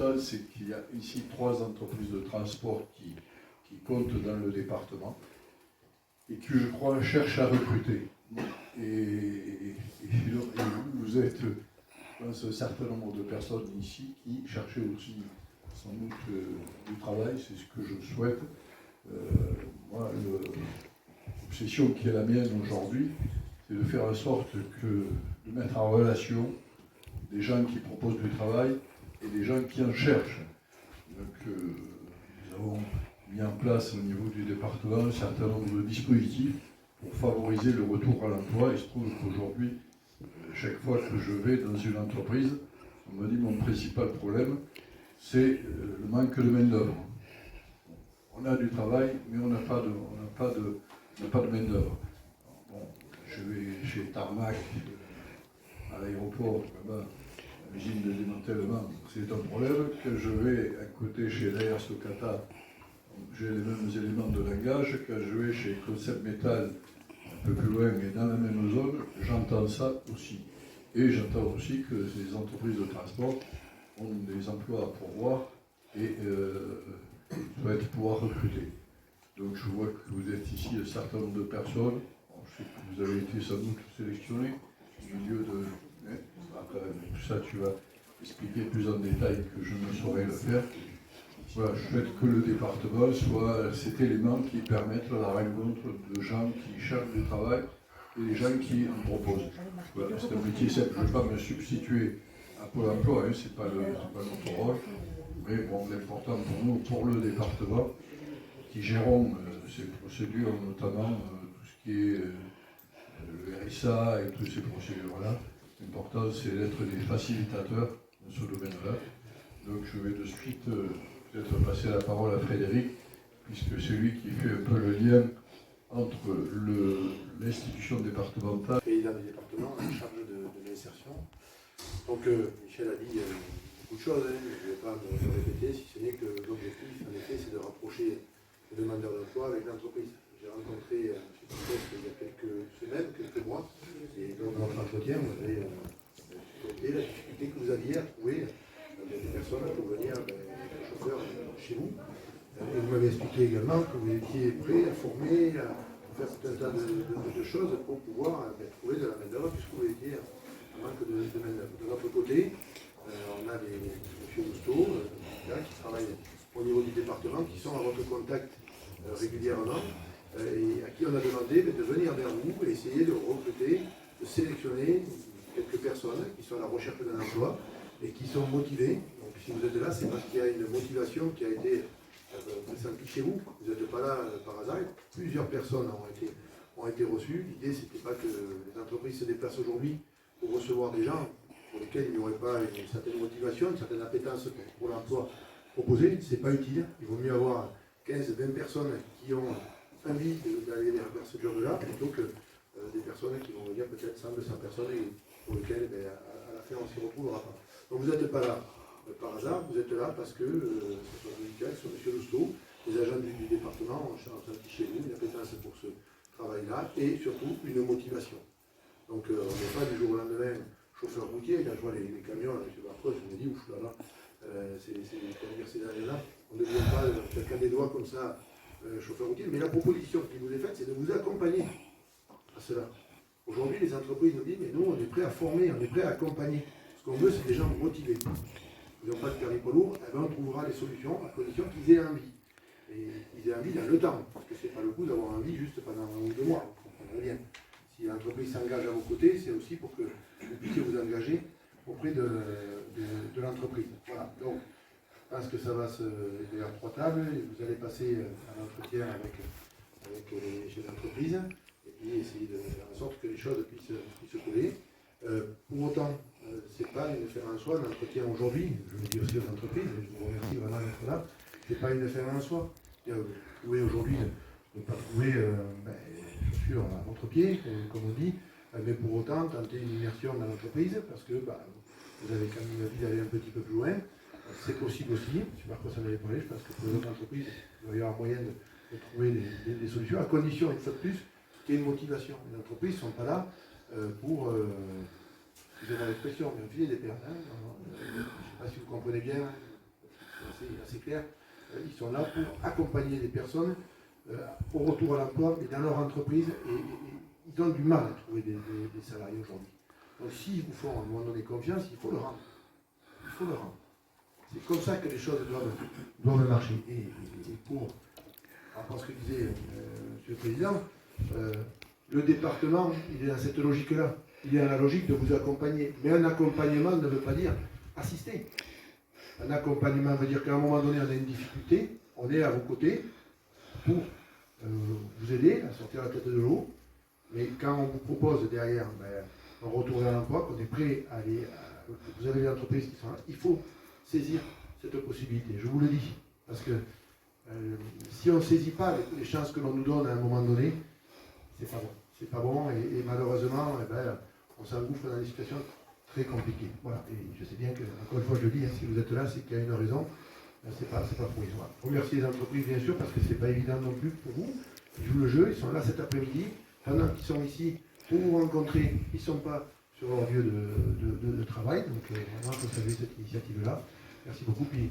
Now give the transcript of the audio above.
important, c'est qu'il y a ici 3 entreprises de transport qui comptent dans le département et qui, je crois, cherchent à recruter. Et vous êtes, je pense, un certain nombre de personnes ici qui cherchaient aussi sans doute du travail, c'est ce que je souhaite. Moi, l'obsession qui est la mienne aujourd'hui, c'est de faire en sorte de mettre en relation des gens qui proposent du travail et des gens qui en cherchent. Donc, nous avons mis en place au niveau du département un certain nombre de dispositifs pour favoriser le retour à l'emploi. Il se trouve qu'aujourd'hui, chaque fois que je vais dans une entreprise, on me dit mon principal problème, c'est le manque de main-d'œuvre. On a du travail, mais on n'a pas de main-d'œuvre. Bon, je vais chez Tarmac, à l'aéroport, là-bas, à l'usine de démantèlement, c'est un problème. Que je vais à côté chez l'AR Stocata, j'ai les mêmes éléments de langage. Quand je vais chez Concept Metal, un peu plus loin, mais dans la même zone, j'entends ça aussi. Et j'entends aussi que les entreprises de transport ont des emplois à pourvoir et souhaitent pouvoir recruter. Donc je vois que vous êtes ici un certain nombre de personnes. Bon, je sais que vous avez été sans doute sélectionné au milieu de... Après, tout ça, tu vas expliquer plus en détail que je ne saurais le faire. Voilà, je souhaite que le département soit cet élément qui permette la rencontre de gens qui cherchent du travail et des gens qui en proposent. Voilà, c'est un métier simple. Je ne vais pas me substituer à Pôle emploi, hein, c'est pas notre rôle. Mais bon, l'important pour nous, pour le département, qui gérons ces procédures, notamment tout ce qui est le RSA et toutes ces procédures-là, l'important c'est d'être des facilitateurs dans ce domaine-là. Donc je vais de suite peut-être passer la parole à Frédéric, puisque c'est lui qui fait un peu le lien entre l'institution départementale. Président du département, en charge de l'insertion. Donc Michel a dit beaucoup de choses, hein, je ne vais pas me répéter, si ce n'est que l'objectif, en effet, c'est de rapprocher les demandeurs d'emploi avec l'entreprise. J'ai rencontré M. Tissot il y a quelques semaines, quelques mois, et dans notre entretien, vous avez évoqué la difficulté que vous aviez à trouver des personnes pour venir, des chauffeurs chez vous. Et vous m'avez expliqué également que vous étiez prêt à former, à faire tout un tas de choses pour pouvoir trouver de la main-d'œuvre, puisque vous étiez en manque de main-d'œuvre. De notre côté, on a M. Lousteau, qui travaillent au niveau du département, qui sont à votre contact régulièrement, et à qui on a demandé de venir vers vous et essayer de recruter, de sélectionner quelques personnes qui sont à la recherche d'un emploi et qui sont motivées. Donc si vous êtes là, c'est parce qu'il y a une motivation qui a été pressentie chez vous. Vous n'êtes pas là par hasard. Plusieurs personnes ont été reçues. L'idée, c'était pas que les entreprises se déplacent aujourd'hui pour recevoir des gens pour lesquels il n'y aurait pas une certaine motivation, une certaine appétence pour l'emploi proposé. C'est pas utile. Il vaut mieux avoir 15-20 personnes qui ont envie d'aller vers ce job-là plutôt que des personnes qui vont venir peut-être 100-200 personnes et pour lesquelles à la fin on ne s'y retrouvera pas. Donc vous n'êtes pas là par hasard, vous êtes là parce que ce soit syndical, sur M. Lousteau, les agents du département ont senti chez vous une appétence pour ce travail-là et surtout une motivation. Donc on n'est pas du jour au lendemain chauffeur routier. Quand je vois les camions, là, M. Barcos, je me dis ouf là là, ces années-là, on ne devient pas quelqu'un des doigts comme ça chauffeur routier, mais la proposition qui vous est faite, c'est de vous accompagner à cela. Aujourd'hui, les entreprises nous disent, mais nous, on est prêt à former, on est prêt à accompagner. Ce qu'on veut, c'est des gens motivés. Ils n'ont pas de permis poids lourd, eh bien, on trouvera des solutions à condition qu'ils aient envie. Et qu'ils aient envie dans le temps, parce que ce n'est pas le coup d'avoir envie juste pendant 1 ou 2 mois, vous comprenez bien. Si l'entreprise s'engage à vos côtés, c'est aussi pour que vous puissiez vous engager auprès de l'entreprise. Voilà. Donc, je pense que ça va se faire à 3 tables, et vous allez passer un entretien avec les chefs d'entreprise, et puis essayer de faire en sorte que les choses puissent se coller. Pour autant, ce n'est pas une fin en soi, l'entretien aujourd'hui, je le dis aussi aux entreprises, et je vous remercie vraiment d'être là, ce n'est pas une fin en soi. Vous pouvez aujourd'hui ne pas trouver chaussures à votre pied, comme on dit, mais pour autant tenter une immersion dans l'entreprise, parce que vous avez quand même envie d'aller un petit peu plus loin. C'est possible aussi, M. Marcos en avait parlé, je pense que pour les autres entreprises, il va y avoir moyen de trouver des solutions, à condition, une fois de plus, qu'il y ait une motivation. Les entreprises ne sont pas là pour, excusez-moi l'expression, mais enfiler des pertes. Je ne sais pas si vous comprenez bien assez clair. Ils sont là pour accompagner les personnes au retour à l'emploi, mais dans leur entreprise, et ils ont du mal à trouver des salariés aujourd'hui. Donc s'ils vous font à un moment donné confiance, il faut le rendre. Il faut le rendre. C'est comme ça que les choses doivent marcher. Et pour rapport à ce que disait Monsieur le Président, le département, il est dans cette logique-là. Il est dans la logique de vous accompagner. Mais un accompagnement ne veut pas dire assister. Un accompagnement veut dire qu'à un moment donné, on a une difficulté, on est à vos côtés pour vous aider à sortir la tête de l'eau. Mais quand on vous propose derrière un retour à l'emploi, qu'on est prêt à aller, vous avez des entreprises qui sont là, il faut saisir cette possibilité. Je vous le dis, parce que si on ne saisit pas les chances que l'on nous donne à un moment donné, c'est pas bon. C'est pas bon et malheureusement, on s'engouffre dans des situations très compliquées. Voilà. Et je sais bien que, encore une fois, je le dis, si vous êtes là, c'est qu'il y a une raison. C'est pas provisoire. Remercier les entreprises, bien sûr, parce que c'est pas évident non plus pour vous. Ils jouent le jeu, ils sont là cet après-midi. Pendant qu'ils sont ici pour vous rencontrer, ils ne sont pas sur leur lieu de travail. Donc, vraiment, il faut saluer cette initiative-là. Merci beaucoup. Puis,